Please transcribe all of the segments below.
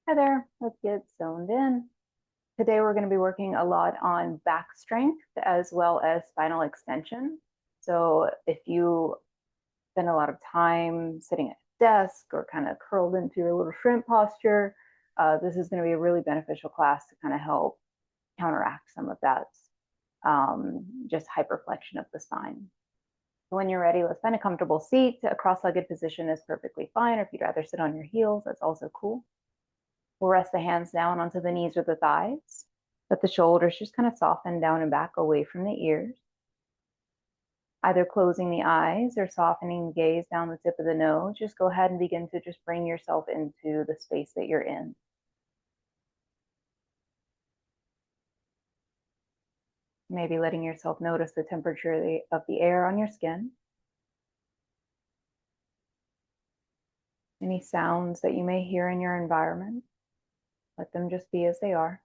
Hi there, let's get zoned in. Today we're going to be working a lot on back strength as well as spinal extension. So if you spend a lot of time sitting at a desk or kind of curled into your little shrimp posture, this is going to be a really beneficial class to kind of help counteract some of that just hyperflexion of the spine. When you're ready, let's find a comfortable seat. A cross-legged position is perfectly fine, or if you'd rather sit on your heels, that's also cool. We'll rest the hands down onto the knees or the thighs. Let the shoulders just kind of soften down and back away from the ears. Either closing the eyes or softening the gaze down the tip of the nose, just go ahead and begin to just bring yourself into the space that you're in. Maybe letting yourself notice the temperature of the air on your skin. Any sounds that you may hear in your environment, let them just be as they are.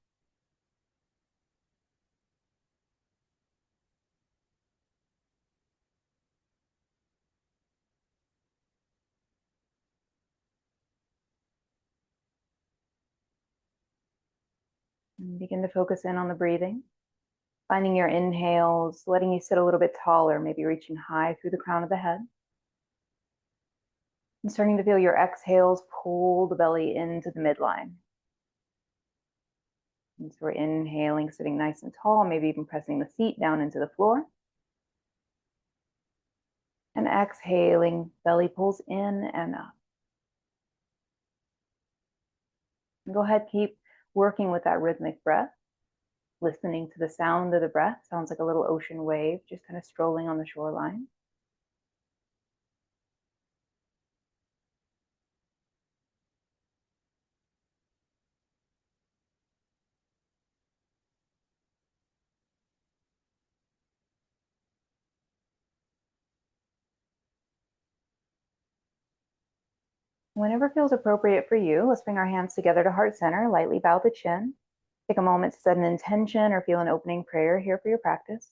And begin to focus in on the breathing. Finding your inhales, letting you sit a little bit taller, maybe reaching high through the crown of the head. And starting to feel your exhales pull the belly into the midline. And so we're inhaling, sitting nice and tall, maybe even pressing the seat down into the floor. And exhaling, belly pulls in and up. And go ahead, keep working with that rhythmic breath, listening to the sound of the breath. Sounds like a little ocean wave, just kind of strolling on the shoreline. Whenever feels appropriate for you, let's bring our hands together to heart center, lightly bow the chin. Take a moment to set an intention or feel an opening prayer here for your practice.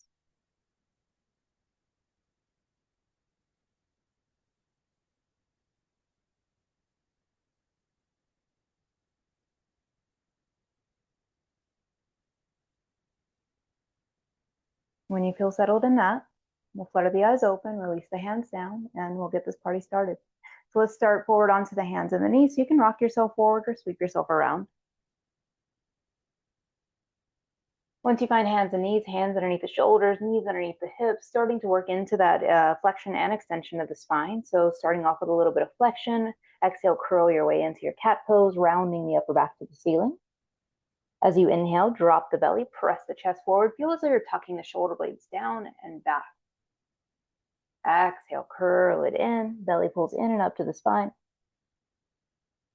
When you feel settled in that, we'll flutter the eyes open, release the hands down, and we'll get this party started. So let's start forward onto the hands and the knees. So you can rock yourself forward or sweep yourself around. Once you find hands and knees, hands underneath the shoulders, knees underneath the hips, starting to work into that flexion and extension of the spine. So starting off with a little bit of flexion, exhale, curl your way into your cat pose, rounding the upper back to the ceiling. As you inhale, drop the belly, press the chest forward. Feel as though you're tucking the shoulder blades down and back. Exhale, curl it in, belly pulls in and up to the spine.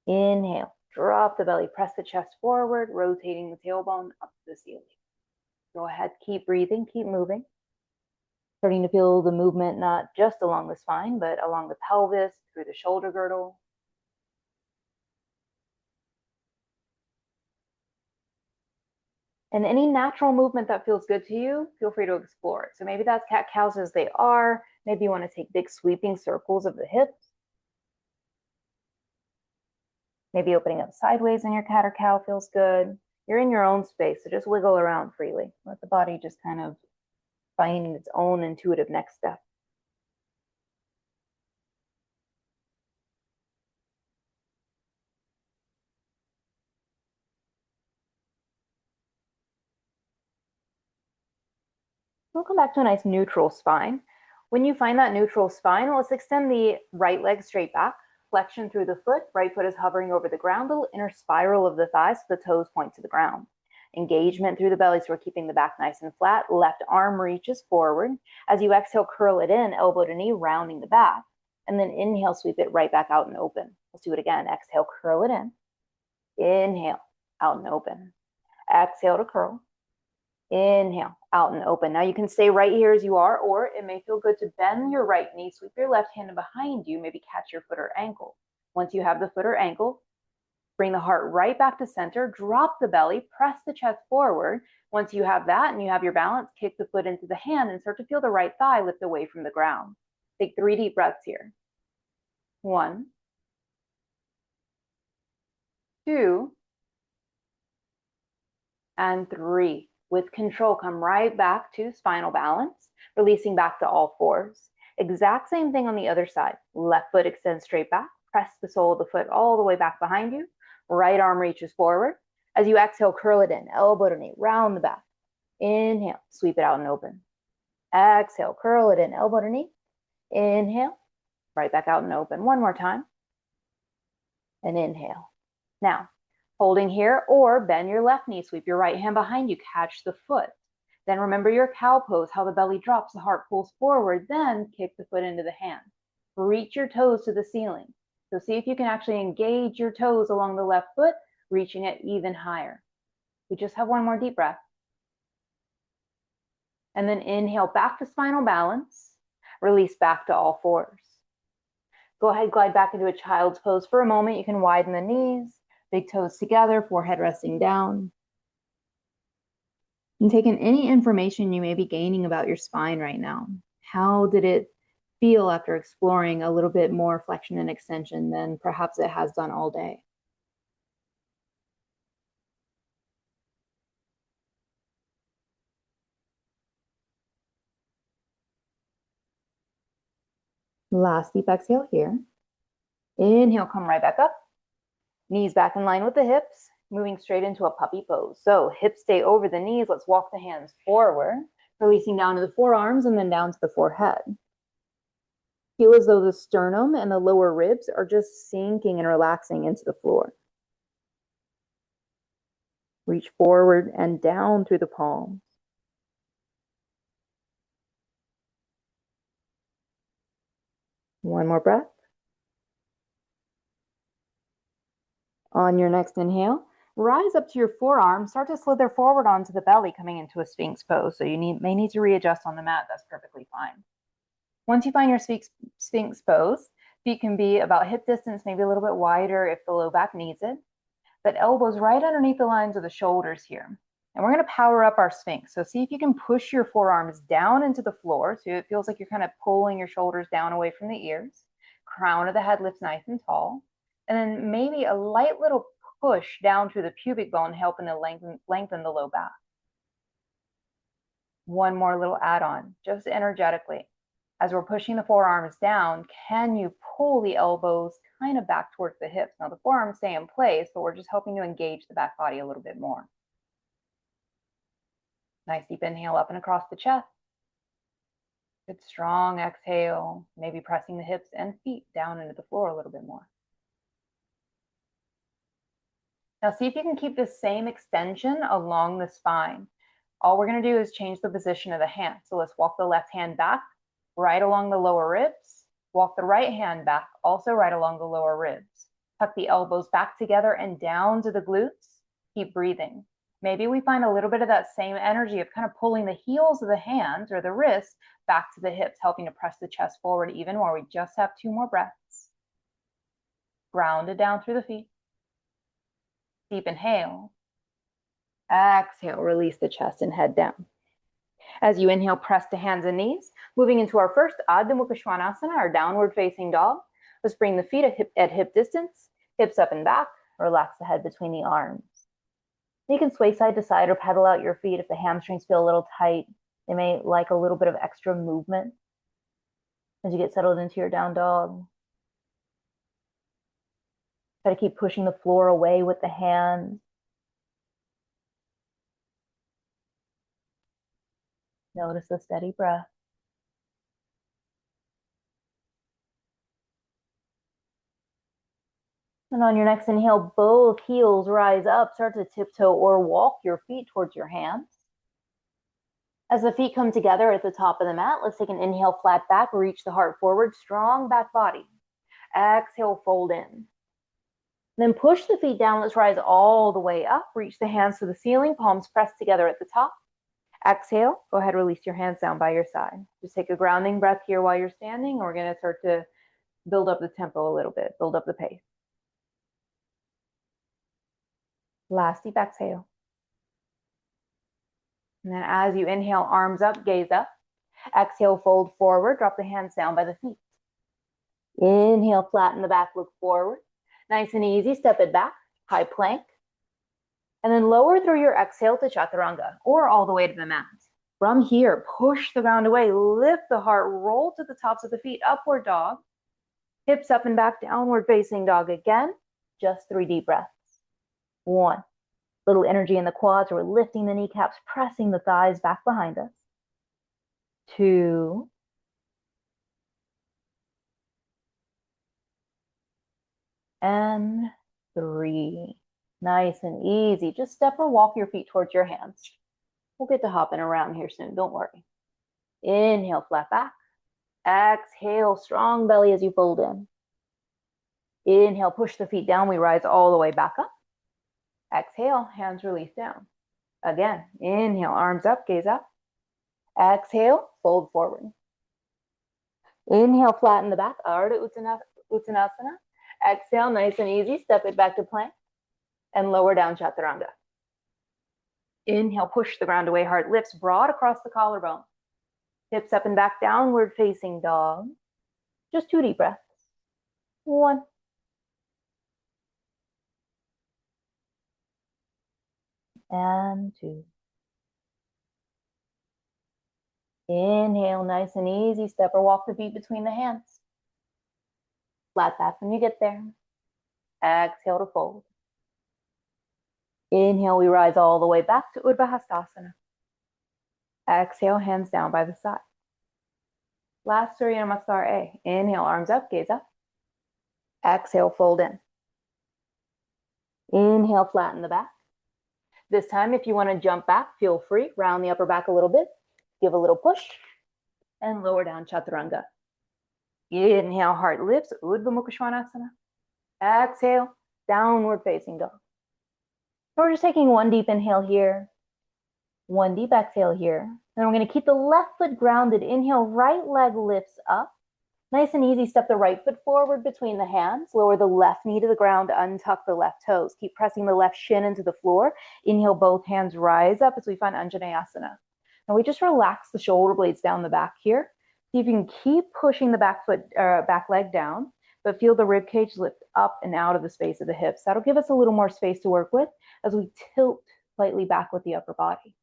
Inhale, drop the belly, press the chest forward, rotating the tailbone up to the ceiling. Go ahead, keep breathing, keep moving. Starting to feel the movement not just along the spine, but along the pelvis, through the shoulder girdle. And any natural movement that feels good to you, feel free to explore it. So maybe that's cat-cows as they are. Maybe you want to take big sweeping circles of the hips. Maybe opening up sideways in your cat or cow feels good. You're in your own space, so just wiggle around freely. Let the body just kind of find its own intuitive next step. We'll come back to a nice neutral spine. When you find that neutral spine, let's extend the right leg straight back, flexion through the foot, right foot is hovering over the ground, a little inner spiral of the thighs, so the toes point to the ground. Engagement through the belly, so we're keeping the back nice and flat. Left arm reaches forward. As you exhale, curl it in, elbow to knee, rounding the back. And then inhale, sweep it right back out and open. Let's do it again. Exhale, curl it in. Inhale, out and open. Exhale to curl. Inhale, out and open. Now you can stay right here as you are, or it may feel good to bend your right knee, sweep your left hand behind you, maybe catch your foot or ankle. Once you have the foot or ankle, bring the heart right back to center, drop the belly, press the chest forward. Once you have that and you have your balance, kick the foot into the hand and start to feel the right thigh lift away from the ground. Take 3 deep breaths here. 1, 2, and 3. With control, come right back to spinal balance, releasing back to all fours. Exact same thing on the other side. Left foot extends straight back. Press the sole of the foot all the way back behind you. Right arm reaches forward. As you exhale, curl it in, elbow to knee, round the back. Inhale, sweep it out and open. Exhale, curl it in, elbow to knee. Inhale, right back out and open. One more time. And inhale. Now, holding here, or bend your left knee, sweep your right hand behind you, catch the foot. Then remember your cow pose, how the belly drops, the heart pulls forward, then kick the foot into the hand. Reach your toes to the ceiling. So see if you can actually engage your toes along the left foot, reaching it even higher. We just have one more deep breath. And then inhale back to spinal balance, release back to all fours. Go ahead, glide back into a child's pose for a moment. You can widen the knees, big toes together, forehead resting down. And take in any information you may be gaining about your spine right now. How did it feel after exploring a little bit more flexion and extension than perhaps it has done all day? Last deep exhale here. Inhale, come right back up. Knees back in line with the hips, moving straight into a puppy pose. So hips stay over the knees. Let's walk the hands forward, releasing down to the forearms and then down to the forehead. Feel as though the sternum and the lower ribs are just sinking and relaxing into the floor. Reach forward and down through the palms. One more breath. On your next inhale, rise up to your forearms, start to slither forward onto the belly, coming into a Sphinx pose. So you may need to readjust on the mat. That's perfectly fine. Once you find your Sphinx pose, feet can be about hip distance, maybe a little bit wider if the low back needs it, but elbows right underneath the lines of the shoulders here. And we're going to power up our Sphinx. So see if you can push your forearms down into the floor so it feels like you're kind of pulling your shoulders down away from the ears. Crown of the head lifts nice and tall. And then maybe a light little push down through the pubic bone, helping to lengthen the low back. One more little add-on, just energetically. As we're pushing the forearms down, can you pull the elbows kind of back towards the hips? Now the forearms stay in place, but we're just helping to engage the back body a little bit more. Nice deep inhale up and across the chest. Good strong exhale, maybe pressing the hips and feet down into the floor a little bit more. Now see if you can keep the same extension along the spine. All we're going to do is change the position of the hand. So let's walk the left hand back, right along the lower ribs. Walk the right hand back, also right along the lower ribs. Tuck the elbows back together and down to the glutes. Keep breathing. Maybe we find a little bit of that same energy of kind of pulling the heels of the hands or the wrists back to the hips, helping to press the chest forward even more. We just have 2 more breaths. Grounded down through the feet. Deep inhale. Exhale, release the chest and head down. As you inhale, press to hands and knees, moving into our first Adho Mukha Svanasana, our downward facing dog. Let's bring the feet at hip distance, hips up and back, relax the head between the arms. You can sway side to side or pedal out your feet if the hamstrings feel a little tight. They may like a little bit of extra movement as you get settled into your down dog. Try to keep pushing the floor away with the hands. Notice the steady breath. And on your next inhale, both heels rise up. Start to tiptoe or walk your feet towards your hands. As the feet come together at the top of the mat, let's take an inhale, flat back, reach the heart forward, strong back body. Exhale, fold in. Then push the feet down. Let's rise all the way up. Reach the hands to the ceiling, palms pressed together at the top. Exhale, go ahead, release your hands down by your side. Just take a grounding breath here while you're standing. We're going to start to build up the tempo a little bit, build up the pace. Last deep exhale. And then as you inhale, arms up, gaze up. Exhale, fold forward, drop the hands down by the feet. Inhale, flatten the back, look forward. Nice and easy, step it back, high plank. And then lower through your exhale to chaturanga, or all the way to the mat. From here, push the ground away, lift the heart, roll to the tops of the feet, upward dog. Hips up and back, downward facing dog again. Just 3 deep breaths. 1. Little energy in the quads. We're lifting the kneecaps, pressing the thighs back behind us. 2. And 3. Nice and easy. Just step or walk your feet towards your hands. We'll get to hopping around here soon, don't worry. Inhale, flat back. Exhale, strong belly as you fold in. Inhale, push the feet down. We rise all the way back up. Exhale, hands release down. Again, inhale, arms up, gaze up. Exhale, fold forward. Inhale, flatten the back, Ardha Uttanasana. Exhale, nice and easy, step it back to plank. And lower down chaturanga. Inhale, push the ground away, heart lifts broad across the collarbone. Hips up and back, downward facing dog. Just 2 deep breaths. 1. And 2. Inhale, nice and easy, step or walk the feet between the hands. Flat back when you get there. Exhale to fold. Inhale, we rise all the way back to Urdhva Hastasana. Exhale, hands down by the side. Last Surya Namaskar A. Inhale, arms up, gaze up. Exhale, fold in. Inhale, flatten the back. This time, if you want to jump back, feel free. Round the upper back a little bit. Give a little push. And lower down chaturanga. Inhale, heart lifts, Urdhva Mukha Svanasana. Exhale, downward facing dog. So we're just taking 1 deep inhale here. 1 deep exhale here. Then we're going to keep the left foot grounded. Inhale, right leg lifts up. Nice and easy, step the right foot forward between the hands. Lower the left knee to the ground, untuck the left toes. Keep pressing the left shin into the floor. Inhale, both hands rise up as we find Anjaneyasana. Now we just relax the shoulder blades down the back here. See if you can keep pushing the back leg down, but feel the rib cage lift up and out of the space of the hips. That'll give us a little more space to work with as we tilt slightly back with the upper body.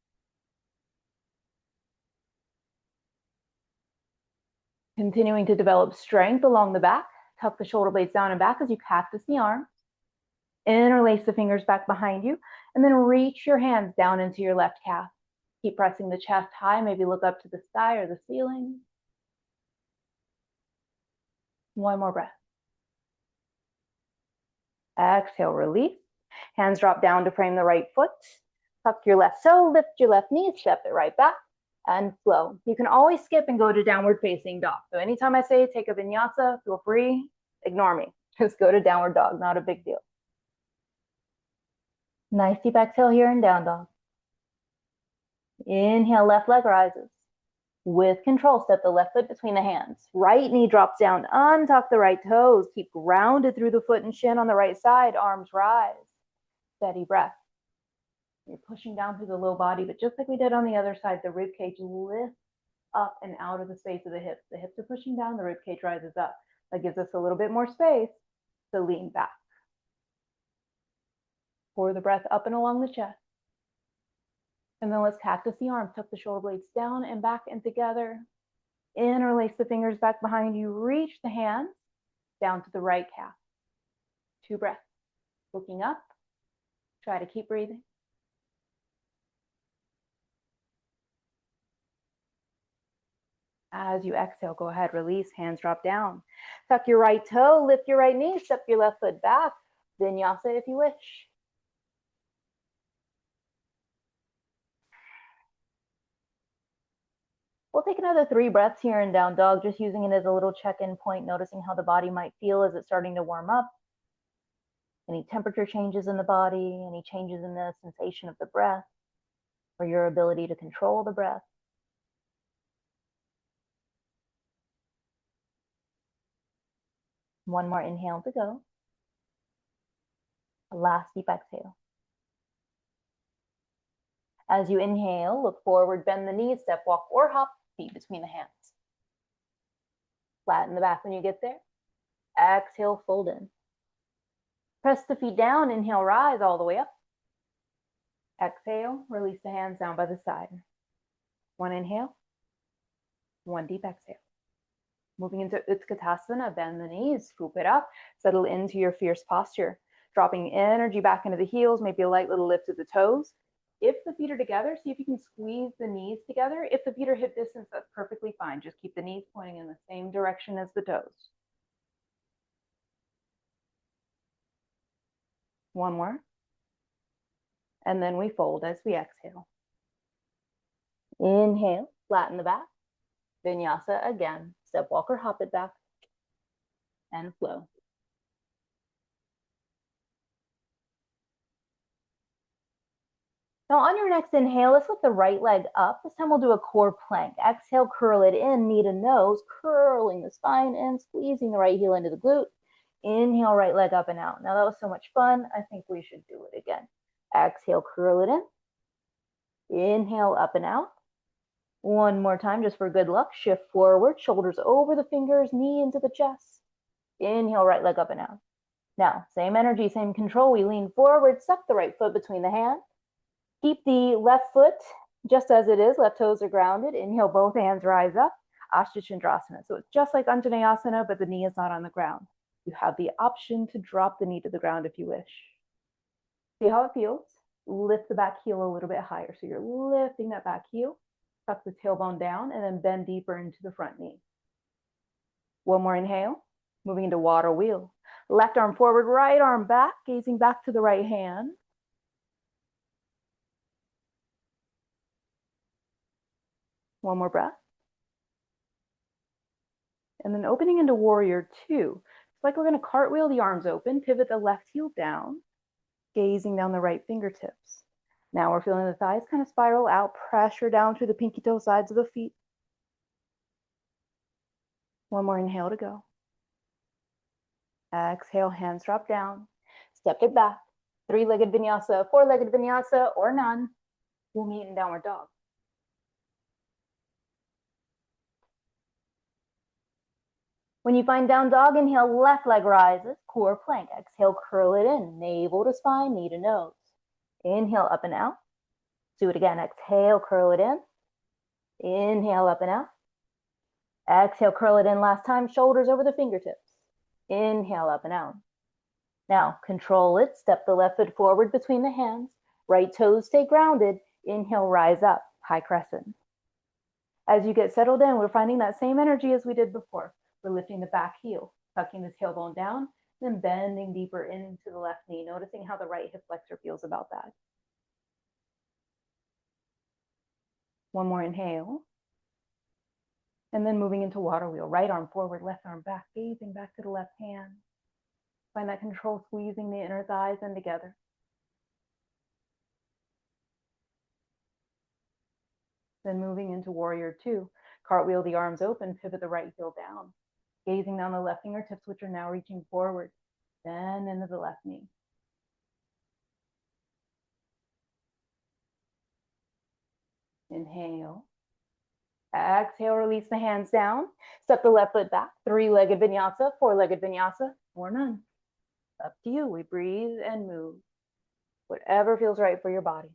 Continuing to develop strength along the back. Tuck the shoulder blades down and back as you cactus the arms. Interlace the fingers back behind you, and then reach your hands down into your left calf. Keep pressing the chest high, maybe look up to the sky or the ceiling. 1 more breath. Exhale, release. Hands drop down to frame the right foot. Tuck your left toe, lift your left knee, step it right back, and flow. You can always skip and go to downward facing dog. So anytime I say take a vinyasa, feel free, ignore me. Just go to downward dog, not a big deal. Nice deep exhale here in down dog. Inhale, left leg rises. With control, step the left foot between the hands. Right knee drops down, untuck the right toes. Keep grounded through the foot and shin on the right side. Arms rise. Steady breath. You're pushing down through the low body, but just like we did on the other side, the rib cage lifts up and out of the space of the hips. The hips are pushing down, the rib cage rises up. That gives us a little bit more space to lean back. Pour the breath up and along the chest. And then let's cactus the arms. Tuck the shoulder blades down and back and together. Interlace the fingers back behind you. Reach the hands down to the right calf. 2 breaths. Looking up. Try to keep breathing. As you exhale, go ahead, release, hands drop down. Tuck your right toe, lift your right knee, step your left foot back. Vinyasa if you wish. We'll take another 3 breaths here in down dog, just using it as a little check-in point, noticing how the body might feel as it's starting to warm up. Any temperature changes in the body, any changes in the sensation of the breath, or your ability to control the breath. One more inhale to go. A last deep exhale. As you inhale, look forward, bend the knees, step, walk, or hop, feet between the hands. Flatten the back when you get there. Exhale, fold in. Press the feet down, inhale, rise all the way up. Exhale, release the hands down by the side. One inhale, one deep exhale. Moving into Utkatasana, bend the knees, scoop it up, settle into your fierce posture. Dropping energy back into the heels, maybe a light little lift of the toes. If the feet are together, see if you can squeeze the knees together. If the feet are hip distance, that's perfectly fine. Just keep the knees pointing in the same direction as the toes. One more. And then we fold as we exhale. Inhale, flatten the back. Vinyasa again. Step, walk, or hop it back. And flow. Now on your next inhale, let's lift the right leg up. This time we'll do a core plank. Exhale, curl it in, knee to nose, curling the spine and squeezing the right heel into the glute. Inhale, right leg up and out. Now that was so much fun. I think we should do it again. Exhale, curl it in. Inhale, up and out. One more time, just for good luck. Shift forward, shoulders over the fingers, knee into the chest. Inhale, right leg up and out. Now, same energy, same control. We lean forward, suck the right foot between the hands. Keep the left foot just as it is. Left toes are grounded. Inhale, both hands rise up. Ashtha Chandrasana. So it's just like Anjaneyasana, but the knee is not on the ground. You have the option to drop the knee to the ground if you wish. See how it feels? Lift the back heel a little bit higher. So you're lifting that back heel. Tuck the tailbone down and then bend deeper into the front knee. One more inhale. Moving into water wheel. Left arm forward, right arm back, gazing back to the right hand. One more breath. And then opening into warrior two. It's like we're going to cartwheel the arms open, pivot the left heel down, gazing down the right fingertips. Now we're feeling the thighs kind of spiral out, pressure down through the pinky toe sides of the feet. One more inhale to go. Exhale, hands drop down. Step it back. Three-legged vinyasa, four-legged vinyasa, or none. We'll meet in downward dog. When you find down dog, inhale, left leg rises, core plank. Exhale, curl it in, navel to spine, knee to nose. Inhale, up and out. Do it again. Exhale, curl it in. Inhale, up and out. Exhale, curl it in last time, shoulders over the fingertips. Inhale, up and out. Now, control it. Step the left foot forward between the hands. Right toes stay grounded. Inhale, rise up, high crescent. As you get settled in, we're finding that same energy as we did before. We're lifting the back heel, tucking the tailbone down, then bending deeper into the left knee, noticing how the right hip flexor feels about that. One more inhale. And then moving into water wheel, right arm forward, left arm back, gazing back to the left hand. Find that control, squeezing the inner thighs in together. Then moving into warrior two, cartwheel the arms open, pivot the right heel down. Gazing down the left fingertips, which are now reaching forward, then into the left knee. Inhale. Exhale, release the hands down. Step the left foot back, three-legged vinyasa, four-legged vinyasa, or none. Up to you. We breathe and move. Whatever feels right for your body.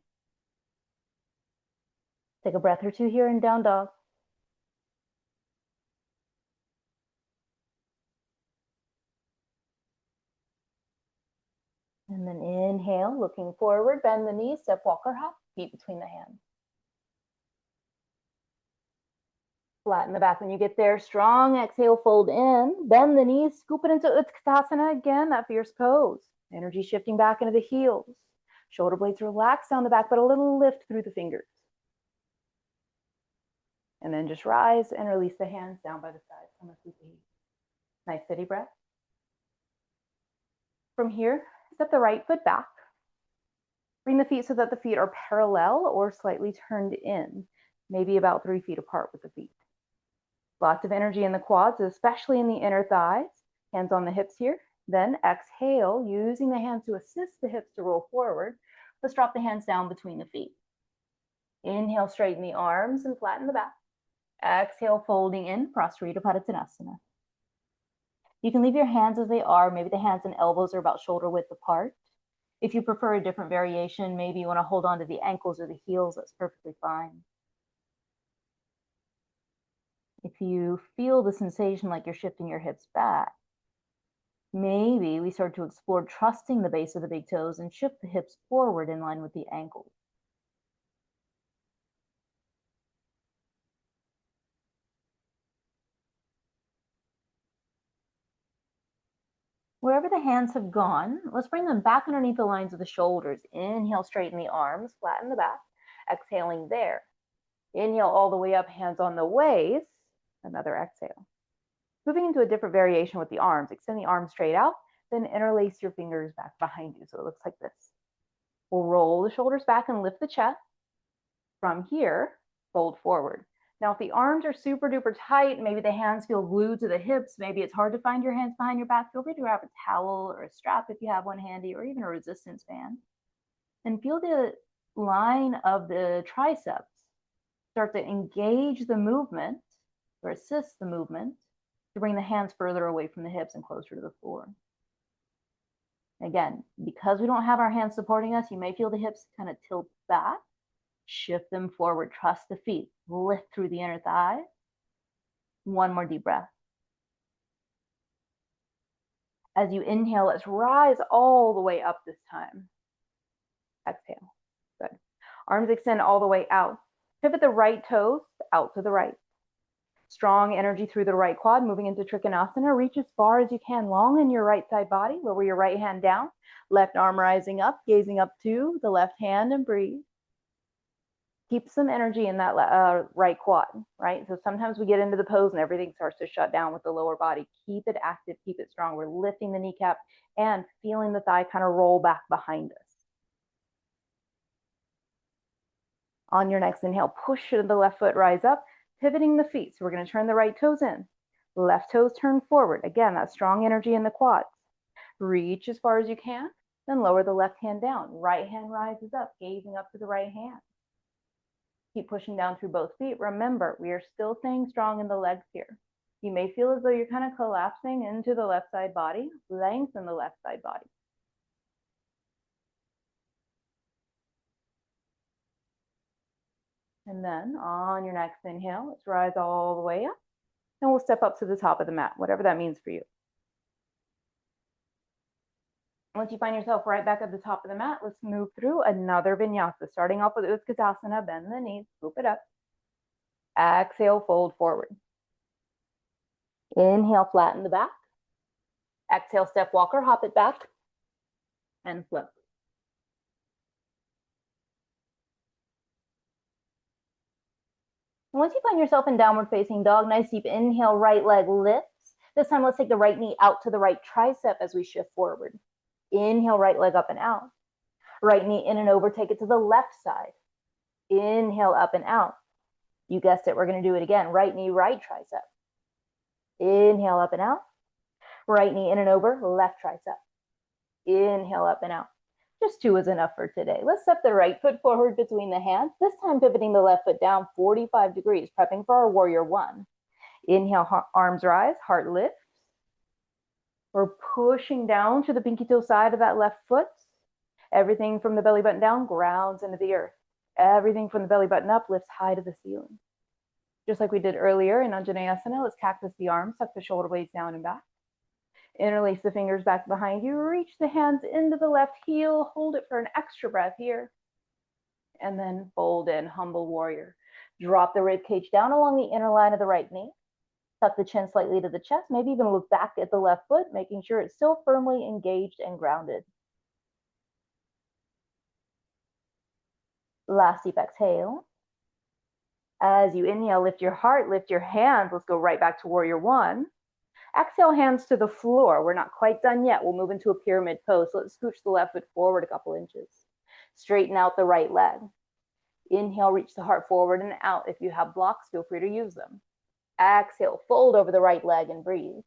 Take a breath or two here in down dog. And then inhale, looking forward, bend the knees, step, walk, or hop, feet between the hands. Flatten the back when you get there. Strong exhale, fold in, bend the knees, scoop it into Utkatasana again, that fierce pose. Energy shifting back into the heels. Shoulder blades relax down the back, but a little lift through the fingers. And then just rise and release the hands down by the sides. Come up with ease. Nice steady breath. From here, step the right foot back. Bring the feet so that the feet are parallel or slightly turned in, maybe about 3 feet apart with the feet. Lots of energy in the quads, especially in the inner thighs. Hands on the hips here. Then exhale, using the hands to assist the hips to roll forward. Let's drop the hands down between the feet. Inhale, straighten the arms and flatten the back. Exhale, folding in, Prostrata Padottanasana. You can leave your hands as they are. Maybe the hands and elbows are about shoulder width apart. If you prefer a different variation, maybe you want to hold on to the ankles or the heels, that's perfectly fine. If you feel the sensation like you're shifting your hips back, maybe we start to explore trusting the base of the big toes and shift the hips forward in line with the ankles. Wherever the hands have gone, let's bring them back underneath the lines of the shoulders. Inhale, straighten the arms, flatten the back. Exhaling there. Inhale all the way up, hands on the waist. Another exhale. Moving into a different variation with the arms. Extend the arms straight out, then interlace your fingers back behind you. So it looks like this. We'll roll the shoulders back and lift the chest. From here, fold forward. Now, if the arms are super duper tight, maybe the hands feel glued to the hips, maybe it's hard to find your hands behind your back, feel free to grab a towel or a strap if you have one handy, or even a resistance band. And feel the line of the triceps start to engage the movement or assist the movement to bring the hands further away from the hips and closer to the floor. Again, because we don't have our hands supporting us, you may feel the hips kind of tilt back. Shift them forward, trust the feet, lift through the inner thigh. One more deep breath. As you inhale, let's rise all the way up this time. Exhale. Good. Arms extend all the way out. Pivot the right toes out to the right. Strong energy through the right quad, moving into Trikonasana. Reach as far as you can, long in your right side body. Lower your right hand down. Left arm rising up, gazing up to the left hand, and breathe. Keep some energy in that right quad, right? So sometimes we get into the pose and everything starts to shut down with the lower body. Keep it active, keep it strong. We're lifting the kneecap and feeling the thigh kind of roll back behind us. On your next inhale, push the left foot, rise up, pivoting the feet. So we're going to turn the right toes in. Left toes turn forward. Again, that strong energy in the quads. Reach as far as you can, then lower the left hand down. Right hand rises up, gazing up to the right hand. Keep pushing down through both feet. Remember, we are still staying strong in the legs here. You may feel as though you're kind of collapsing into the left side body. Lengthen the left side body. And then on your next inhale, let's rise all the way up. And we'll step up to the top of the mat, whatever that means for you. Once you find yourself right back at the top of the mat, let's move through another vinyasa. Starting off with Utkatasana, bend the knees, scoop it up. Exhale, fold forward. Inhale, flatten the back. Exhale, step walker, hop it back. And flip. Once you find yourself in downward facing dog, nice deep inhale, right leg lifts. This time, let's take the right knee out to the right tricep as we shift forward. Inhale, right leg up and out. Right knee in and over, take it to the left side. Inhale, up and out. You guessed it, we're going to do it again. Right knee, right tricep. Inhale, up and out. Right knee in and over, left tricep. Inhale, up and out. Just 2 is enough for today. Let's step the right foot forward between the hands. This time pivoting the left foot down 45 degrees, prepping for our warrior 1. Inhale, arms rise, heart lifts. We're pushing down to the pinky toe side of that left foot. Everything from the belly button down grounds into the earth. Everything from the belly button up lifts high to the ceiling. Just like we did earlier in Anjaneyasana, let's cactus the arms, tuck the shoulder blades down and back. Interlace the fingers back behind you. Reach the hands into the left heel. Hold it for an extra breath here. And then fold in, humble warrior. Drop the rib cage down along the inner line of the right knee. Tuck the chin slightly to the chest. Maybe even look back at the left foot, making sure it's still firmly engaged and grounded. Last deep exhale. As you inhale, lift your heart, lift your hands. Let's go right back to warrior 1. Exhale, hands to the floor. We're not quite done yet. We'll move into a pyramid pose. So let's scooch the left foot forward a couple inches. Straighten out the right leg. Inhale, reach the heart forward and out. If you have blocks, feel free to use them. Exhale, fold over the right leg and breathe.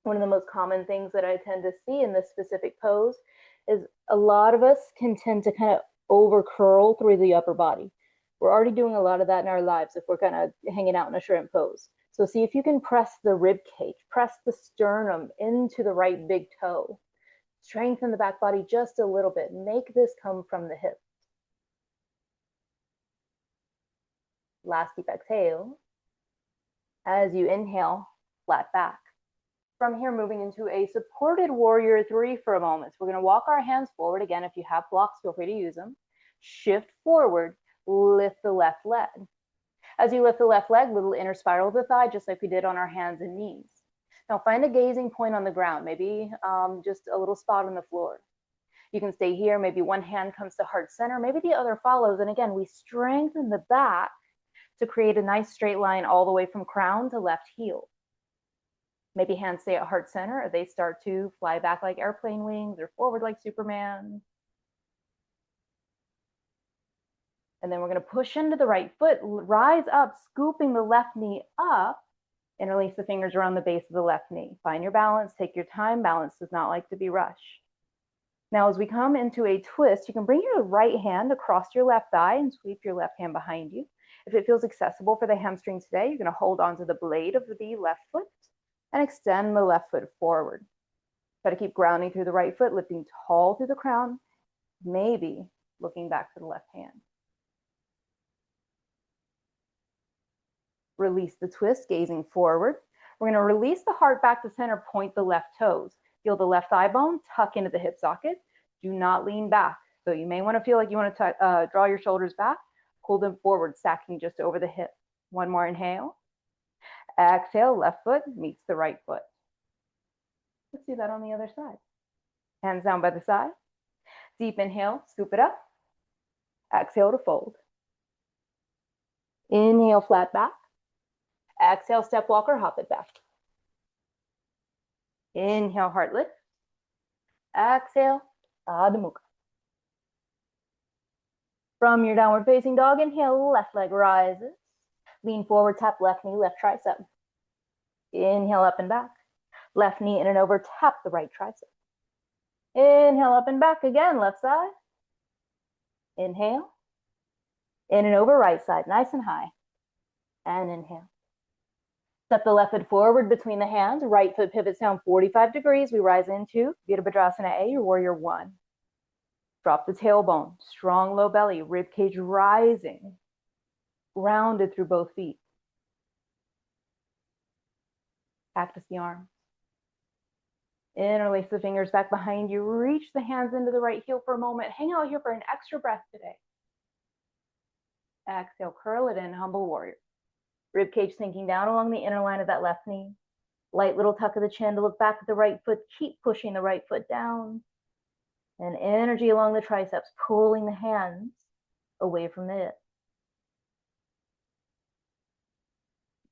One of the most common things that I tend to see in this specific pose is a lot of us can tend to kind of over curl through the upper body. We're already doing a lot of that in our lives if we're kind of hanging out in a shrimp pose. So see if you can press the rib cage, press the sternum into the right big toe. Strengthen the back body just a little bit. Make this come from the hips. Last deep exhale. As you inhale, flat back. From here, moving into a supported warrior 3 for a moment. So we're going to walk our hands forward. Again, if you have blocks, feel free to use them. Shift forward, lift the left leg. As you lift the left leg, little inner spiral of the thigh, just like we did on our hands and knees. Now find a gazing point on the ground, maybe just a little spot on the floor. You can stay here, maybe one hand comes to heart center, maybe the other follows. And again, we strengthen the back to create a nice straight line all the way from crown to left heel. Maybe hands stay at heart center, or they start to fly back like airplane wings or forward like Superman. And then we're going to push into the right foot, rise up, scooping the left knee up, and release the fingers around the base of the left knee. Find your balance, take your time. Balance does not like to be rushed. Now, as we come into a twist, you can bring your right hand across your left thigh and sweep your left hand behind you. If it feels accessible for the hamstrings today, you're going to hold onto the blade of the left foot and extend the left foot forward. Try to keep grounding through the right foot, lifting tall through the crown, maybe looking back for the left hand. Release the twist, gazing forward. We're going to release the heart back to center, point the left toes. Feel the left thigh bone, tuck into the hip socket. Do not lean back. So you may want to feel like you want to draw your shoulders back. Pull them forward, stacking just over the hip. One more inhale. Exhale, left foot meets the right foot. Let's do that on the other side. Hands down by the side. Deep inhale, scoop it up. Exhale to fold. Inhale, flat back. Exhale, step walker, hop it back. Inhale, heart lift. Exhale, Adho Mukha. From your downward facing dog, inhale, left leg rises. Lean forward, tap left knee, left tricep. Inhale, up and back. Left knee in and over, tap the right tricep. Inhale, up and back again, left side. Inhale. In and over, right side, nice and high. And inhale. Step the left foot forward between the hands. Right foot pivots down 45 degrees. We rise into Virabhadrasana A, your warrior 1. Drop the tailbone. Strong low belly. Rib cage rising. Grounded through both feet. Cactus the arms. Interlace the fingers back behind you. Reach the hands into the right heel for a moment. Hang out here for an extra breath today. Exhale, curl it in, humble warrior. Rib cage sinking down along the inner line of that left knee. Light little tuck of the chin to look back at the right foot. Keep pushing the right foot down. And energy along the triceps, pulling the hands away from the hip.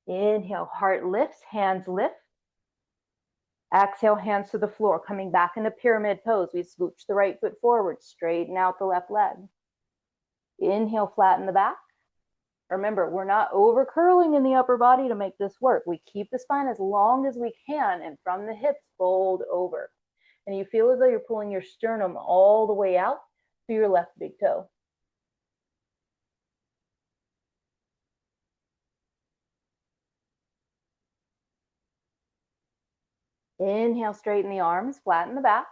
Inhale, heart lifts, hands lift. Exhale, hands to the floor, coming back into pyramid pose. We scooch the right foot forward, straighten out the left leg. Inhale, flatten the back. Remember, we're not over curling in the upper body to make this work. We keep the spine as long as we can, and from the hips, fold over. And you feel as though you're pulling your sternum all the way out to your left big toe. Inhale, straighten the arms, flatten the back.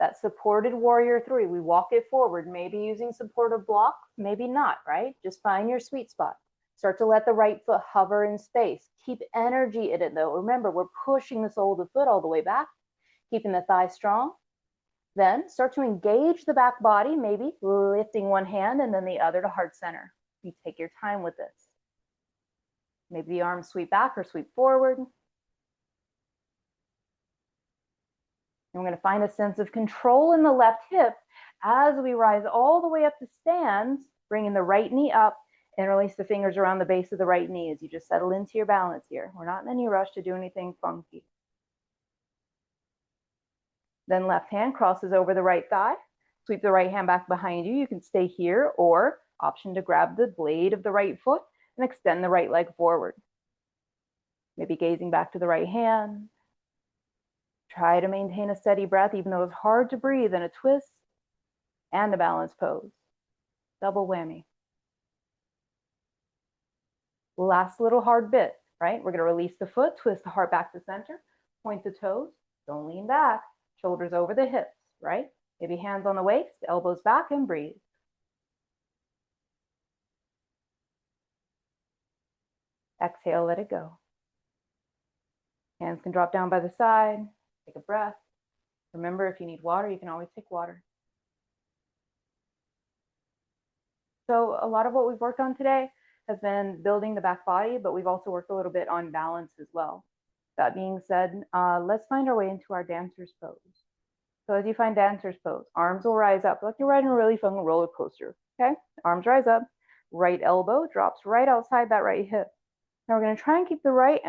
That supported warrior 3, we walk it forward, maybe using supportive block, maybe not, right? Just find your sweet spot. Start to let the right foot hover in space. Keep energy in it though. Remember, we're pushing the sole of the foot all the way back, keeping the thigh strong. Then start to engage the back body, maybe lifting one hand and then the other to heart center. You take your time with this. Maybe the arms sweep back or sweep forward. And we're going to find a sense of control in the left hip as we rise all the way up to stands, bringing the right knee up and release the fingers around the base of the right knee as you just settle into your balance here. We're not in any rush to do anything funky. Then left hand crosses over the right thigh. Sweep the right hand back behind you. You can stay here or option to grab the blade of the right foot and extend the right leg forward. Maybe gazing back to the right hand. Try to maintain a steady breath, even though it's hard to breathe in a twist and a balance pose. Double whammy. Last little hard bit, right? We're going to release the foot, twist the heart back to center, point the toes, don't lean back, shoulders over the hips. right? Maybe hands on the waist, elbows back, and breathe. Exhale, let it go. Hands can drop down by the side. Take a breath. Remember, if you need water, you can always take water. So a lot of what we've worked on today has been building the back body, but we've also worked a little bit on balance as well. That being said, let's find our way into our dancer's pose. So as you find dancer's pose, arms will rise up like you're riding a really fun roller coaster, okay? Arms rise up, right elbow drops right outside that right hip. Now we're gonna try and keep the right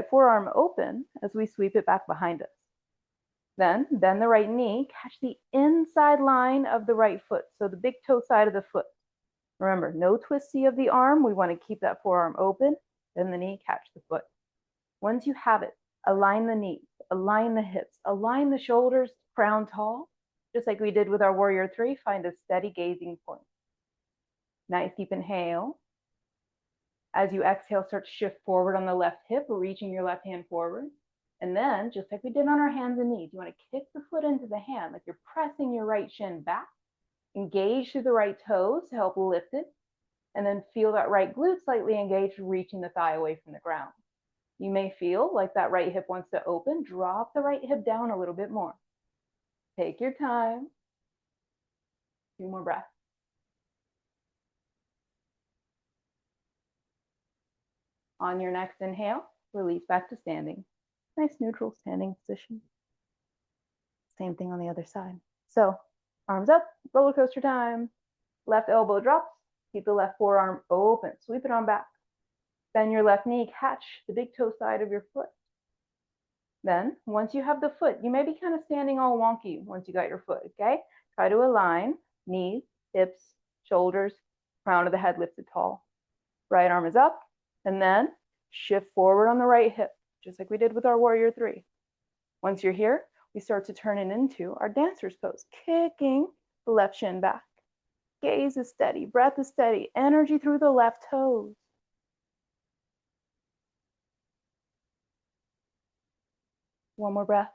forearm open as we sweep it back behind us. Then bend the right knee, catch the inside line of the right foot, so the big toe side of the foot. Remember, no twisty of the arm. We want to keep that forearm open. Bend the knee, catch the foot. Once you have it, align the knees, align the hips, align the shoulders, crown tall. Just like we did with our warrior three, find a steady gazing point. Nice deep inhale. As you exhale, start to shift forward on the left hip, reaching your left hand forward. And then, just like we did on our hands and knees, you want to kick the foot into the hand, like you're pressing your right shin back. Engage through the right toes to help lift it. And then feel that right glute slightly engaged, reaching the thigh away from the ground. You may feel like that right hip wants to open. Drop the right hip down a little bit more. Take your time. 2 more breaths. On your next inhale, release back to standing. Nice neutral standing position. Same thing on the other side. So arms up, roller coaster time. Left elbow drops. Keep the left forearm open. Sweep it on back. Bend your left knee, catch the big toe side of your foot. Then, once you have the foot, you may be kind of standing all wonky once you got your foot, okay? Try to align knees, hips, shoulders, crown of the head lifted tall. Right arm is up, and then shift forward on the right hip, just like we did with our warrior three. Once you're here, we start to turn it into our dancer's pose, kicking the left shin back. Gaze is steady, breath is steady, energy through the left toes. One more breath.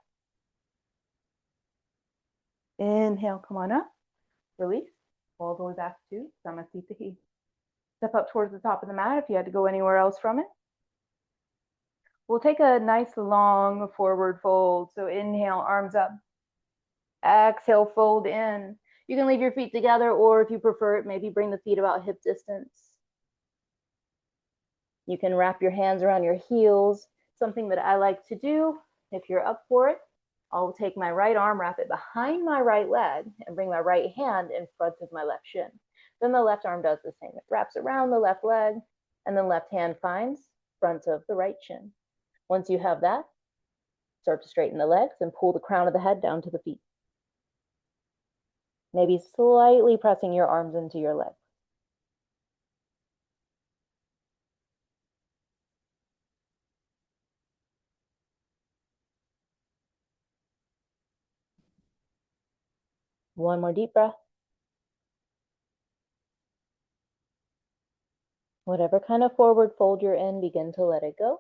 Inhale, come on up. Release. All the way back to Samasthita. Step up towards the top of the mat if you had to go anywhere else from it. We'll take a nice long forward fold. So inhale, arms up. Exhale, fold in. You can leave your feet together, or if you prefer it, maybe bring the feet about hip distance. You can wrap your hands around your heels. Something that I like to do, if you're up for it, I'll take my right arm, wrap it behind my right leg, and bring my right hand in front of my left shin. Then the left arm does the same. It wraps around the left leg, and then left hand finds front of the right shin. Once you have that, start to straighten the legs and pull the crown of the head down to the feet. Maybe slightly pressing your arms into your legs. One more deep breath. Whatever kind of forward fold you're in, begin to let it go.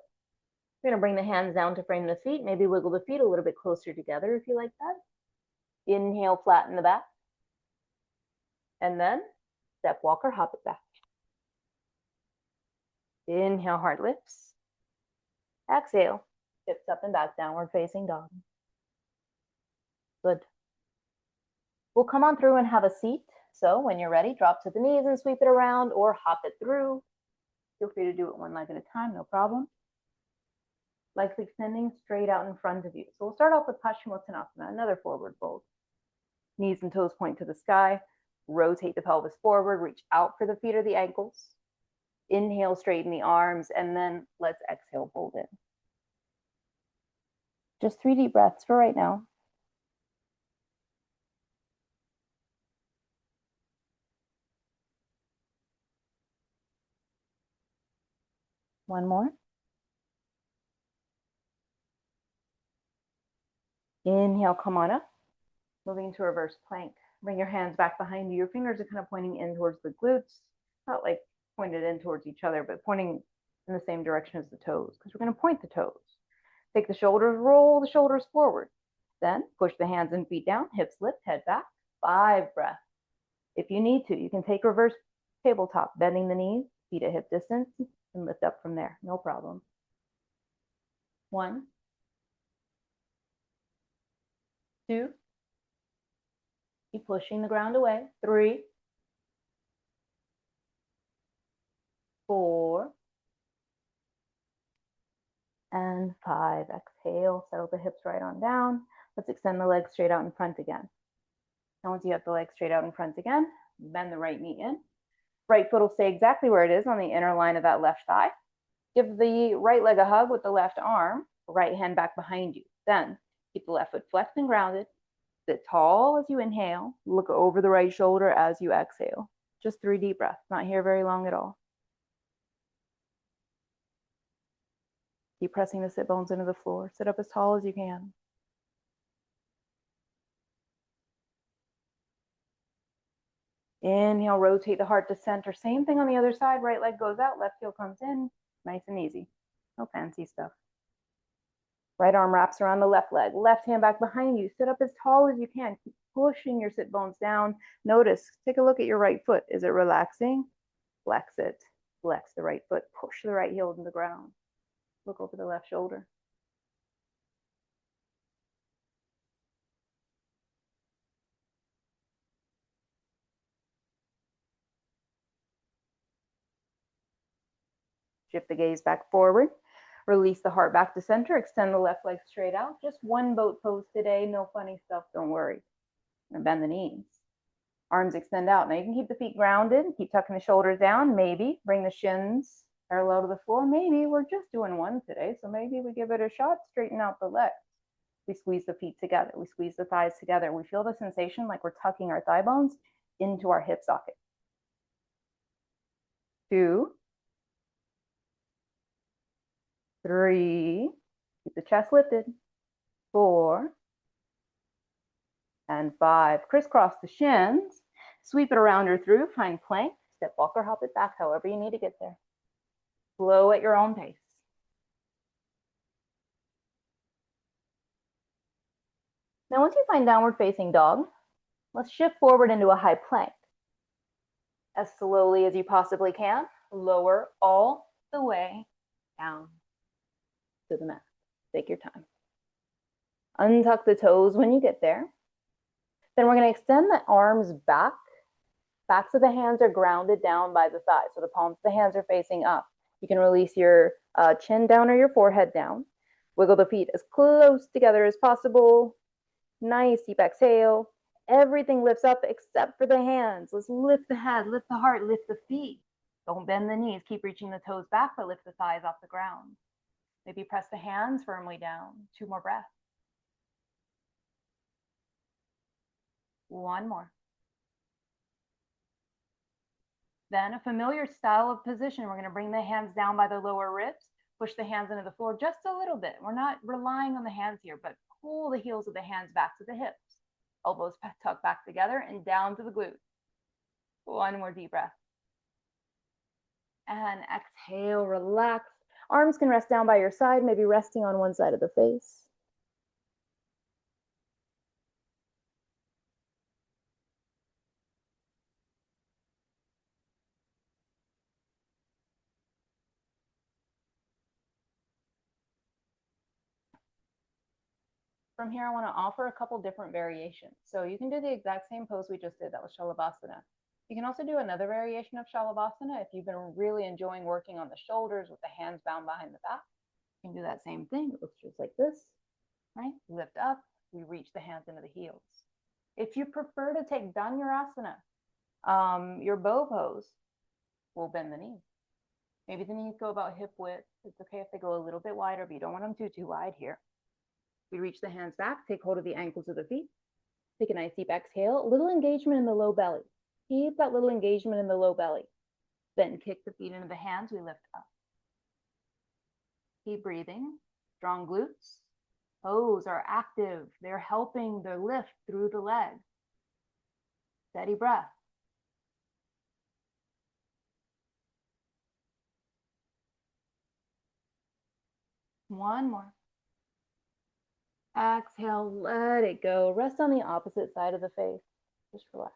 We're gonna bring the hands down to frame the feet. Maybe wiggle the feet a little bit closer together if you like that. Inhale, flatten the back. And then step, walk, or hop it back. Inhale, heart lifts. Exhale, hips up and back, downward facing dog. Good. We'll come on through and have a seat. So when you're ready, drop to the knees and sweep it around or hop it through. Feel free to do it one leg at a time, no problem. Legs extending straight out in front of you. So we'll start off with Paschimottanasana, another forward fold. Knees and toes point to the sky. Rotate the pelvis forward, reach out for the feet or the ankles. Inhale, straighten the arms, and then let's exhale, fold in. Just 3 deep breaths for right now. One more. Inhale, come on up. Moving to reverse plank. Bring your hands back behind you. Your fingers are kind of pointing in towards the glutes. Not like pointed in towards each other, but pointing in the same direction as the toes, because we're going to point the toes. Take the shoulders, roll the shoulders forward. Then push the hands and feet down, hips lift, head back. 5 breaths. If you need to, you can take reverse tabletop, bending the knees, feet at hip distance, and lift up from there. No problem. 1, 2, keep pushing the ground away. 3, 4, and 5. Exhale, settle the hips right on down. Let's extend the legs straight out in front again. Now once you have the legs straight out in front again, bend the right knee in. Right foot will stay exactly where it is on the inner line of that left thigh. Give the right leg a hug with the left arm, right hand back behind you. Then keep the left foot flexed and grounded. Sit tall as you inhale. Look over the right shoulder as you exhale. Just 3 deep breaths, not here very long at all. Keep pressing the sit bones into the floor. Sit up as tall as you can. Inhale, rotate the heart to center. Same thing on the other side. Right leg goes out, left heel comes in. Nice and easy. No fancy stuff. Right arm wraps around the left leg. Left hand back behind you. Sit up as tall as you can. Keep pushing your sit bones down. Notice, take a look at your right foot. Is it relaxing? Flex it. Flex the right foot. Push the right heel into the ground. Look over the left shoulder. Shift the gaze back forward. Release the heart back to center. Extend the left leg straight out. Just one boat pose today. No funny stuff. Don't worry. And bend the knees. Arms extend out. Now you can keep the feet grounded. Keep tucking the shoulders down. Maybe bring the shins parallel to the floor. Maybe we're just doing one today. So maybe we give it a shot. Straighten out the legs. We squeeze the feet together. We squeeze the thighs together. We feel the sensation like we're tucking our thigh bones into our hip socket. 2, 3, keep the chest lifted. 4, and 5. Crisscross the shins. Sweep it around or through. Find plank. Step, walk, or hop it back, however you need to get there. Flow at your own pace. Now, once you find downward facing dog, let's shift forward into a high plank. As slowly as you possibly can, lower all the way down to the mat. Take your time. Untuck the toes when you get there. Then we're going to extend the arms back. Backs of the hands are grounded down by the thighs. So the palms of the hands are facing up. You can release your chin down or your forehead down. Wiggle the feet as close together as possible. Nice deep exhale. Everything lifts up except for the hands. Let's lift the head, lift the heart, lift the feet. Don't bend the knees. Keep reaching the toes back, but lift the thighs off the ground. Maybe press the hands firmly down. 2 more breaths. 1 more. Then a familiar style of position. We're going to bring the hands down by the lower ribs. Push the hands into the floor just a little bit. We're not relying on the hands here, but pull the heels of the hands back to the hips. Elbows tuck back together and down to the glutes. 1 more deep breath. And exhale, relax. Arms can rest down by your side, maybe resting on one side of the face. From here, I want to offer a couple different variations. So you can do the exact same pose we just did. That was Shalabhasana. You can also do another variation of Shalabhasana if you've been really enjoying working on the shoulders with the hands bound behind the back. You can do that same thing. It looks just like this, right? Lift up. We reach the hands into the heels. If you prefer to take Dhanurasana, your bow pose, we'll bend the knees. Maybe the knees go about hip width. It's okay if they go a little bit wider, but you don't want them too wide here. We reach the hands back, take hold of the ankles of the feet. Take a nice deep exhale, a little engagement in the low belly. Keep that little engagement in the low belly. Then kick the feet into the hands, we lift up. Keep breathing, strong glutes. Toes are active. They're helping the lift through the leg. Steady breath. One more. Exhale, let it go. Rest on the opposite side of the face. Just relax.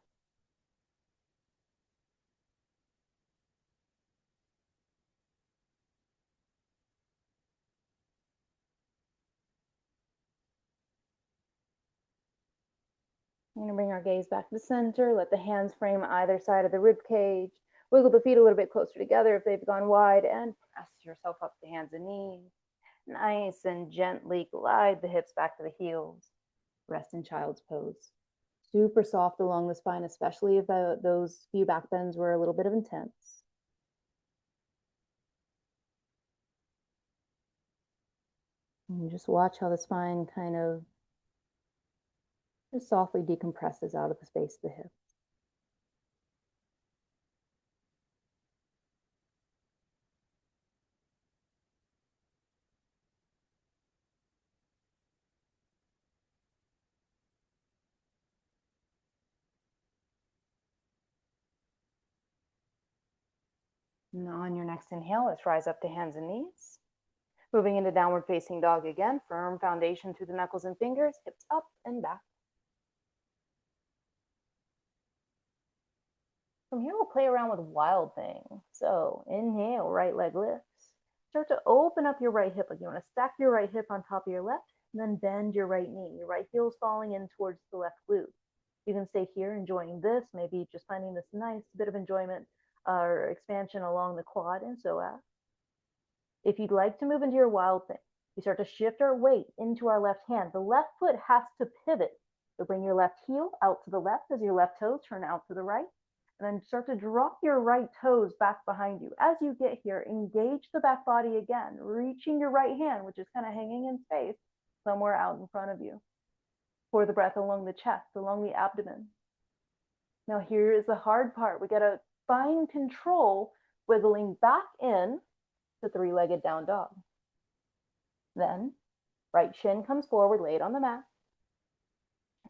We're gonna bring our gaze back to center. Let the hands frame either side of the rib cage. Wiggle the feet a little bit closer together if they've gone wide, and press yourself up to hands and knees. Nice and gently glide the hips back to the heels. Rest in child's pose. Super soft along the spine, especially if those few back bends were a little bit of intense. And just watch how the spine kind of just softly decompresses out of the space of the hips. And on your next inhale, let's rise up to hands and knees. Moving into downward facing dog again. Firm foundation through the knuckles and fingers, hips up and back. From here, we'll play around with wild thing. So inhale, right leg lifts. Start to open up your right hip. Like you want to stack your right hip on top of your left, and then bend your right knee. Your right heel's falling in towards the left glute. You can stay here enjoying this, maybe just finding this nice bit of enjoyment or expansion along the quad and psoas. If you'd like to move into your wild thing, we start to shift our weight into our left hand. The left foot has to pivot. So bring your left heel out to the left as your left toes turn out to the right. And then start to drop your right toes back behind you. As you get here, engage the back body again, reaching your right hand, which is kind of hanging in space, somewhere out in front of you. Pour the breath along the chest, along the abdomen. Now here is the hard part. We got to find control, wiggling back in to three-legged down dog. Then right shin comes forward, lay it on the mat.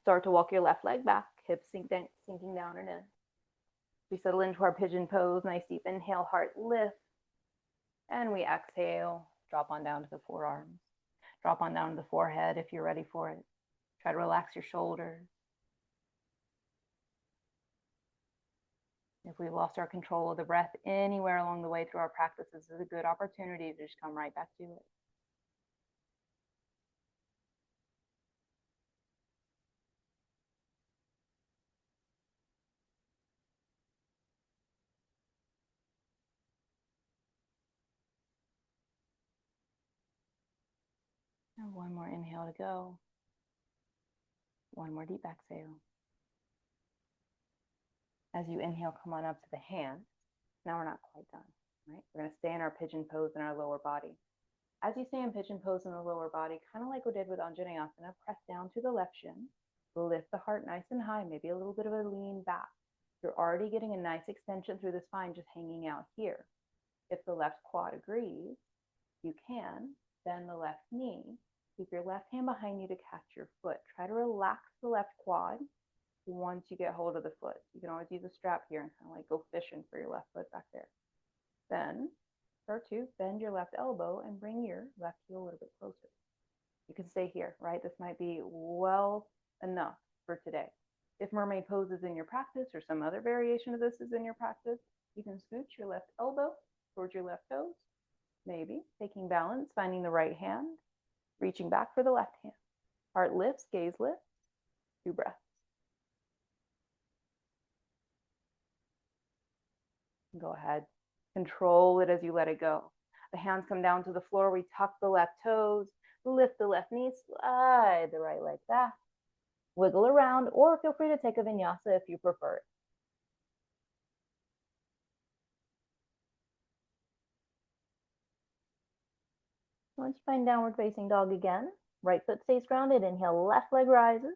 Start to walk your left leg back, hips sinking down and in. We settle into our pigeon pose, nice deep inhale, heart lift. And we exhale, drop on down to the forearms. Drop on down to the forehead if you're ready for it. Try to relax your shoulders. If we've lost our control of the breath anywhere along the way through our practice, this is a good opportunity to just come right back to it. And one more inhale to go. One more deep exhale. As you inhale, come on up to the hands. Now we're not quite done, right? We're going to stay in our pigeon pose in our lower body. As you stay in pigeon pose in the lower body, kind of like we did with Anjaneyasana, press down to the left shin, lift the heart nice and high, maybe a little bit of a lean back. You're already getting a nice extension through the spine just hanging out here. If the left quad agrees, you can bend the left knee. Keep your left hand behind you to catch your foot. Try to relax the left quad once you get hold of the foot. You can always use a strap here and kind of like go fishing for your left foot back there. Then start to bend your left elbow and bring your left heel a little bit closer. You can stay here, right? This might be well enough for today. If mermaid pose is in your practice or some other variation of this is in your practice, you can scooch your left elbow towards your left toes, maybe taking balance, finding the right hand, reaching back for the left hand. Heart lifts, gaze lifts, 2 breaths. Go ahead. Control it as you let it go. The hands come down to the floor. We tuck the left toes, lift the left knee, slide the right leg back, wiggle around, or feel free to take a vinyasa if you prefer it. Once you find downward facing dog again, right foot stays grounded. Inhale, left leg rises.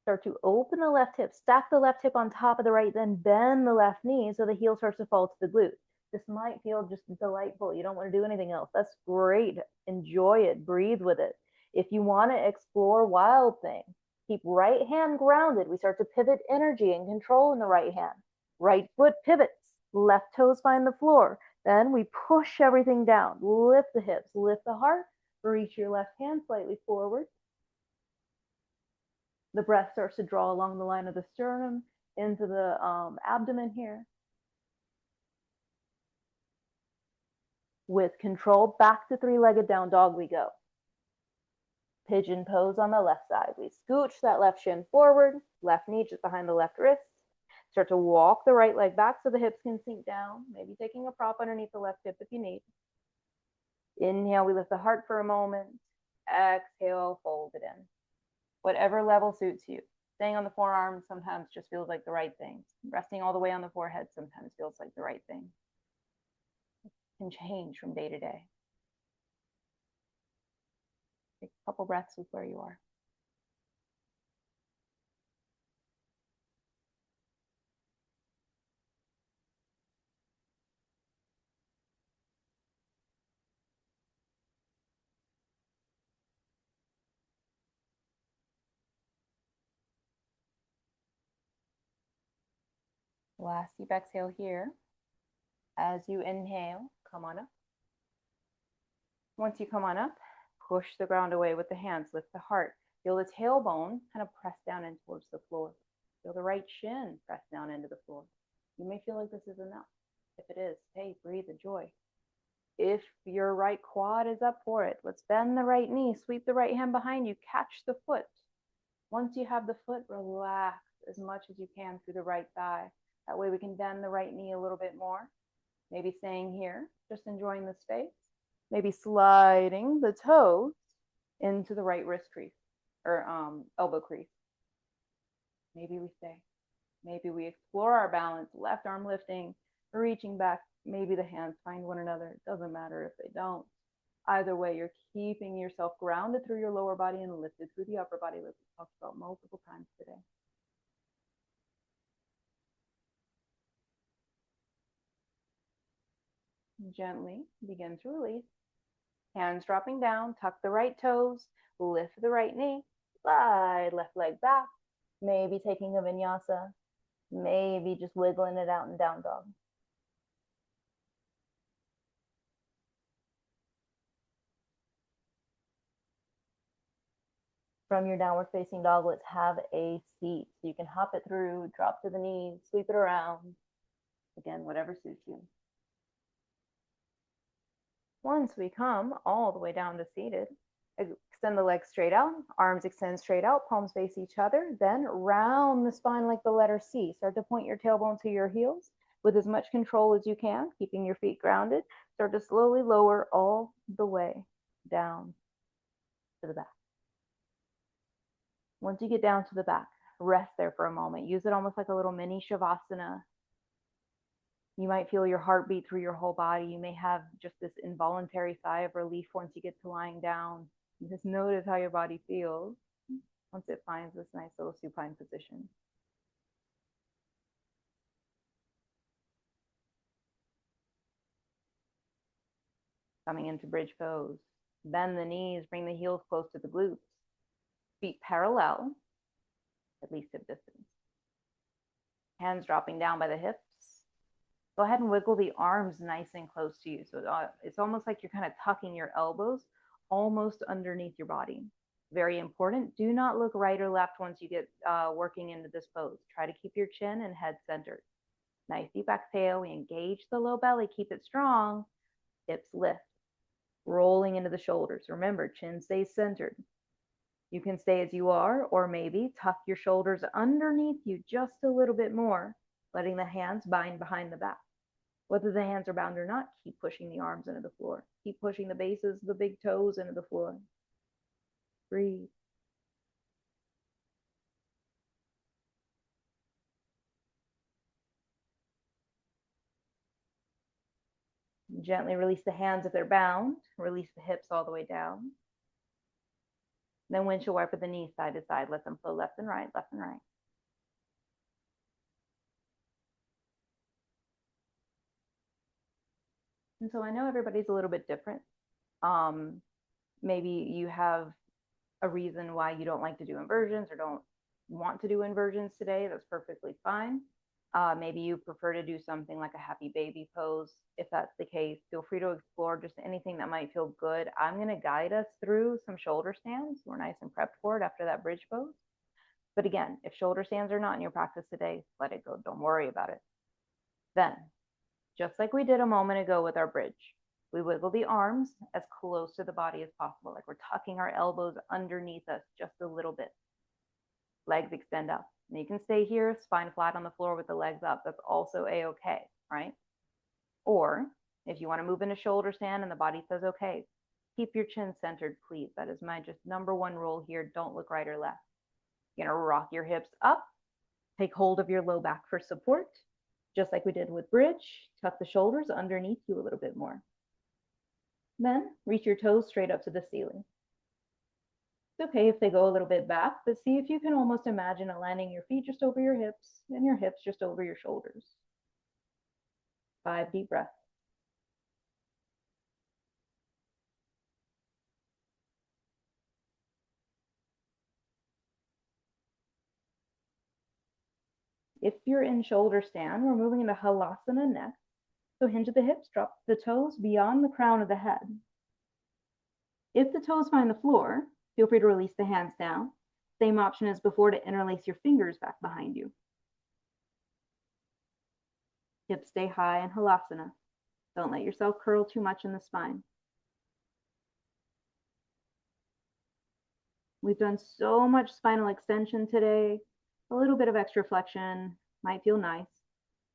Start to open the left hip, stack the left hip on top of the right, then bend the left knee so the heel starts to fall to the glute. This might feel just delightful. You don't want to do anything else. That's great. Enjoy it. Breathe with it. If you want to explore wild thing, keep right hand grounded. We start to pivot energy and control in the right hand. Right foot pivots. Left toes find the floor. Then we push everything down. Lift the hips. Lift the heart. Reach your left hand slightly forward. The breath starts to draw along the line of the sternum into the abdomen here. With control, back to three-legged down dog we go. Pigeon pose on the left side. We scooch that left shin forward, left knee just behind the left wrist. Start to walk the right leg back so the hips can sink down, maybe taking a prop underneath the left hip if you need. Inhale, we lift the heart for a moment. Exhale, fold it in. Whatever level suits you. Staying on the forearms sometimes just feels like the right thing. Resting all the way on the forehead sometimes feels like the right thing. It can change from day to day. Take a couple breaths with where you are. Last deep exhale here. As you inhale, come on up. Once you come on up, push the ground away with the hands, lift the heart. Feel the tailbone kind of press down in towards the floor. Feel the right shin press down into the floor. You may feel like this is enough. If it is, hey, breathe, enjoy. If your right quad is up for it, let's bend the right knee, sweep the right hand behind you, catch the foot. Once you have the foot, relax as much as you can through the right thigh. That way we can bend the right knee a little bit more. Maybe staying here, just enjoying the space. Maybe sliding the toes into the right wrist crease or elbow crease. Maybe we stay. Maybe we explore our balance, left arm lifting, reaching back. Maybe the hands find one another. It doesn't matter if they don't. Either way, you're keeping yourself grounded through your lower body and lifted through the upper body, like we talked about multiple times today. Gently begin to release. Hands dropping down, tuck the right toes, lift the right knee, slide left leg back, maybe taking a vinyasa, maybe just wiggling it out in down dog. From your downward facing dog, let's have a seat. So you can hop it through, drop to the knees, sweep it around. Again, whatever suits you. Once we come all the way down to seated, extend the legs straight out, arms extend straight out, palms face each other, then round the spine like the letter C. Start to point your tailbone to your heels with as much control as you can, keeping your feet grounded. Start to slowly lower all the way down to the back. Once you get down to the back, rest there for a moment. Use it almost like a little mini Shavasana. You might feel your heartbeat through your whole body. You may have just this involuntary sigh of relief once you get to lying down. Just notice how your body feels once it finds this nice little supine position. Coming into bridge pose. Bend the knees, bring the heels close to the glutes. Feet parallel, at least hip distance. Hands dropping down by the hips. Go ahead and wiggle the arms nice and close to you. So it's almost like you're kind of tucking your elbows almost underneath your body. Very important. Do not look right or left once you get working into this pose. Try to keep your chin and head centered. Nice deep exhale. We engage the low belly. Keep it strong. Hips lift. Rolling into the shoulders. Remember, chin stays centered. You can stay as you are, or maybe tuck your shoulders underneath you just a little bit more, letting the hands bind behind the back. Whether the hands are bound or not, keep pushing the arms into the floor. Keep pushing the bases, the big toes into the floor. Breathe. Gently release the hands if they're bound. Release the hips all the way down. Then windshield wiper the knees side to side. Let them flow left and right, left and right. And so I know everybody's a little bit different. Maybe you have a reason why you don't like to do inversions or don't want to do inversions today. That's perfectly fine. Maybe you prefer to do something like a happy baby pose. If that's the case, feel free to explore just anything that might feel good. I'm going to guide us through some shoulder stands. We're nice and prepped for it after that bridge pose. But again, if shoulder stands are not in your practice today, let it go. Don't worry about it. Then, just like we did a moment ago with our bridge, we wiggle the arms as close to the body as possible, like we're tucking our elbows underneath us just a little bit. Legs extend up. And you can stay here, spine flat on the floor with the legs up. That's also a-okay, right? Or if you want to move into shoulder stand and the body says okay, keep your chin centered, please. That is my just number one rule here. Don't look right or left. You're going to rock your hips up, take hold of your low back for support, just like we did with bridge. Tuck the shoulders underneath you a little bit more. Then reach your toes straight up to the ceiling. It's okay if they go a little bit back, but see if you can almost imagine aligning your feet just over your hips and your hips just over your shoulders. 5 deep breaths. If you're in shoulder stand, we're moving into halasana next. So hinge at the hips, drop the toes beyond the crown of the head. If the toes find the floor, feel free to release the hands down. Same option as before to interlace your fingers back behind you. Hips stay high in halasana. Don't let yourself curl too much in the spine. We've done so much spinal extension today. A little bit of extra flexion might feel nice.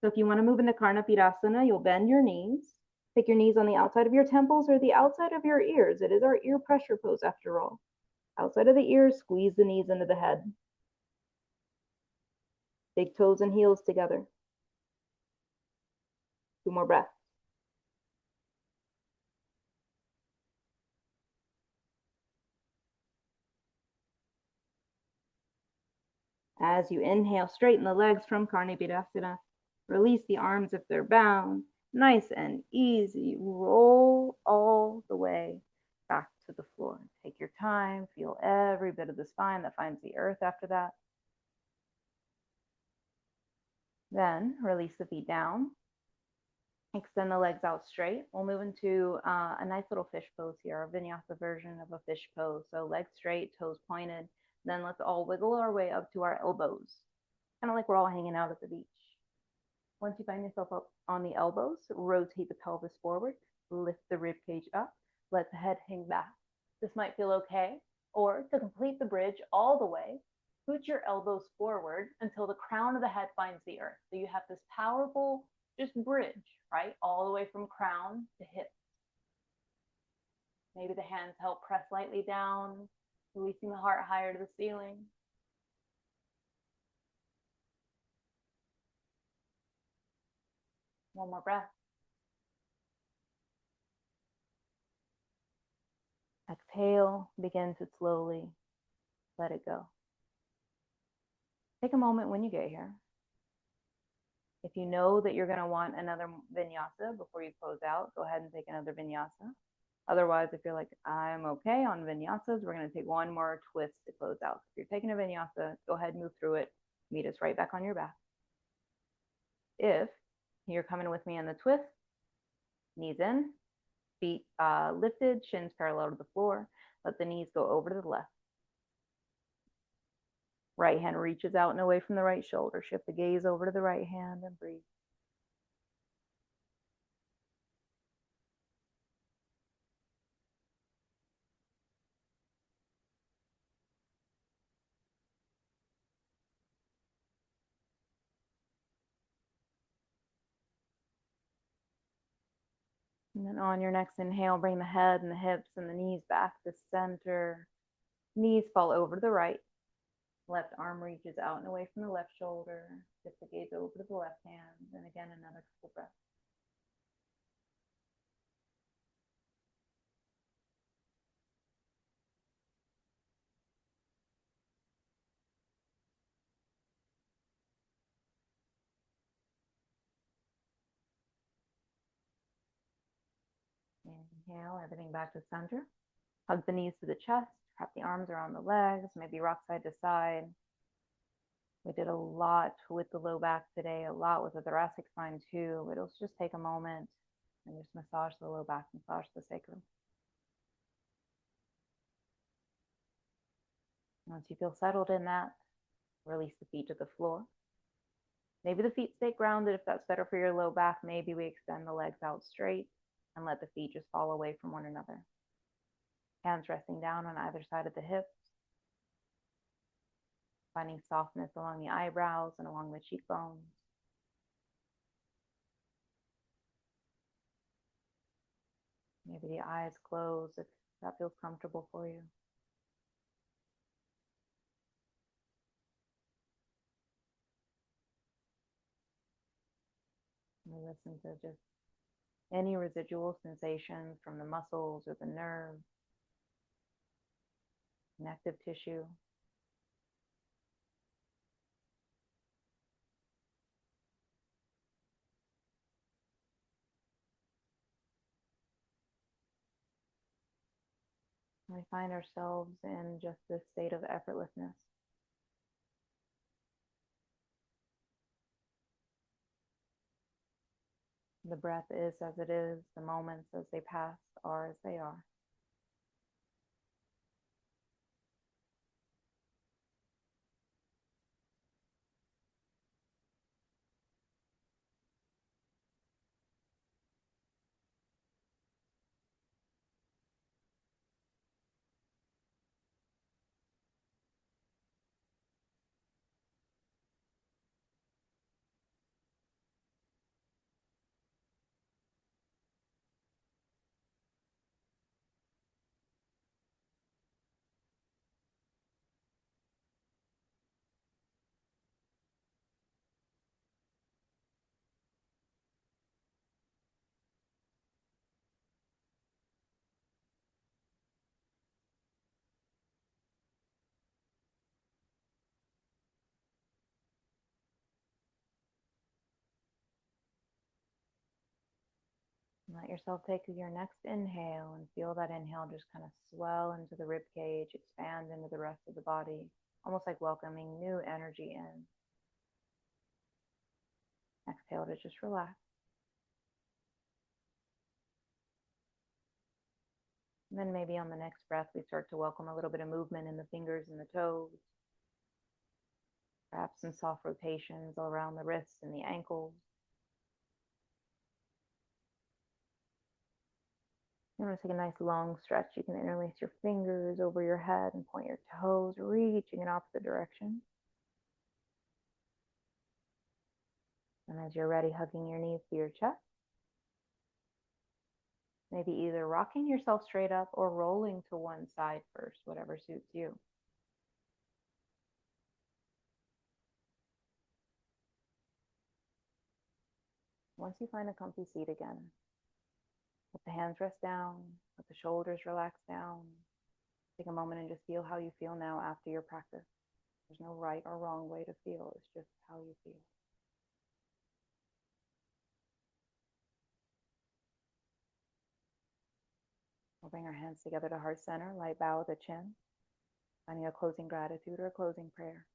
So if you want to move into Karnapidasana, you'll bend your knees. Take your knees on the outside of your temples or the outside of your ears. It is our ear pressure pose after all. Outside of the ears, squeeze the knees into the head. Big toes and heels together. 2 more breaths. As you inhale, straighten the legs from Karnapidasana. Release the arms if they're bound. Nice and easy. Roll all the way back to the floor. Take your time. Feel every bit of the spine that finds the earth after that. Then release the feet down. Extend the legs out straight. We'll move into a nice little fish pose here, a vinyasa version of a fish pose. So legs straight, toes pointed. Then let's all wiggle our way up to our elbows, kind of like we're all hanging out at the beach. Once you find yourself up on the elbows, rotate the pelvis forward, lift the rib cage up, let the head hang back. This might feel okay, or to complete the bridge all the way, put your elbows forward until the crown of the head finds the earth. So you have this powerful just bridge, right? All the way from crown to hip. Maybe the hands help press lightly down, releasing the heart higher to the ceiling. One more breath. Exhale, begin to slowly let it go. Take a moment when you get here. If you know that you're going to want another vinyasa before you close out, go ahead and take another vinyasa. Otherwise, if you're like, I'm okay on vinyasas, we're going to take one more twist to close out. If you're taking a vinyasa, go ahead and move through it. Meet us right back on your back. If you're coming with me in the twist, knees in, feet lifted, shins parallel to the floor. Let the knees go over to the left. Right hand reaches out and away from the right shoulder. Shift the gaze over to the right hand and breathe. And then on your next inhale, bring the head and the hips and the knees back to center. Knees fall over to the right. Left arm reaches out and away from the left shoulder. Shift the gaze over to the left hand. And again, another couple breaths. Inhale, everything back to center. Hug the knees to the chest. Wrap the arms around the legs. Maybe rock side to side. We did a lot with the low back today, a lot with the thoracic spine too, but it'll just take a moment and just massage the low back, massage the sacrum. Once you feel settled in that, Release the feet to the floor. Maybe the feet stay grounded if that's better for your low back. Maybe we extend the legs out straight and let the feet just fall away from one another. Hands resting down on either side of the hips, finding softness along the eyebrows and along the cheekbones. Maybe the eyes close if that feels comfortable for you. And listen to just any residual sensations from the muscles or the nerves, connective tissue. And we find ourselves in just this state of effortlessness. The breath is as it is, the moments as they pass are as they are. Let yourself take your next inhale and feel that inhale just kind of swell into the rib cage, expand into the rest of the body, almost like welcoming new energy in. Exhale to just relax. And then maybe on the next breath, we start to welcome a little bit of movement in the fingers and the toes, perhaps some soft rotations around the wrists and the ankles. You want to take a nice long stretch. You can interlace your fingers over your head and point your toes, reaching in opposite direction. And as you're ready, hugging your knees to your chest. Maybe either rocking yourself straight up or rolling to one side first, whatever suits you. Once you find a comfy seat again, let the hands rest down, let the shoulders relax down. Take a moment and just feel how you feel now after your practice. There's no right or wrong way to feel. It's just how you feel. We'll bring our hands together to heart center, light bow with the chin, finding a closing gratitude or a closing prayer.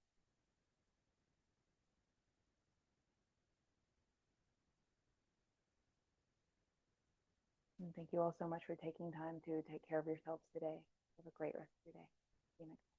And thank you all so much for taking time to take care of yourselves today. Have a great rest of your day. See you next time.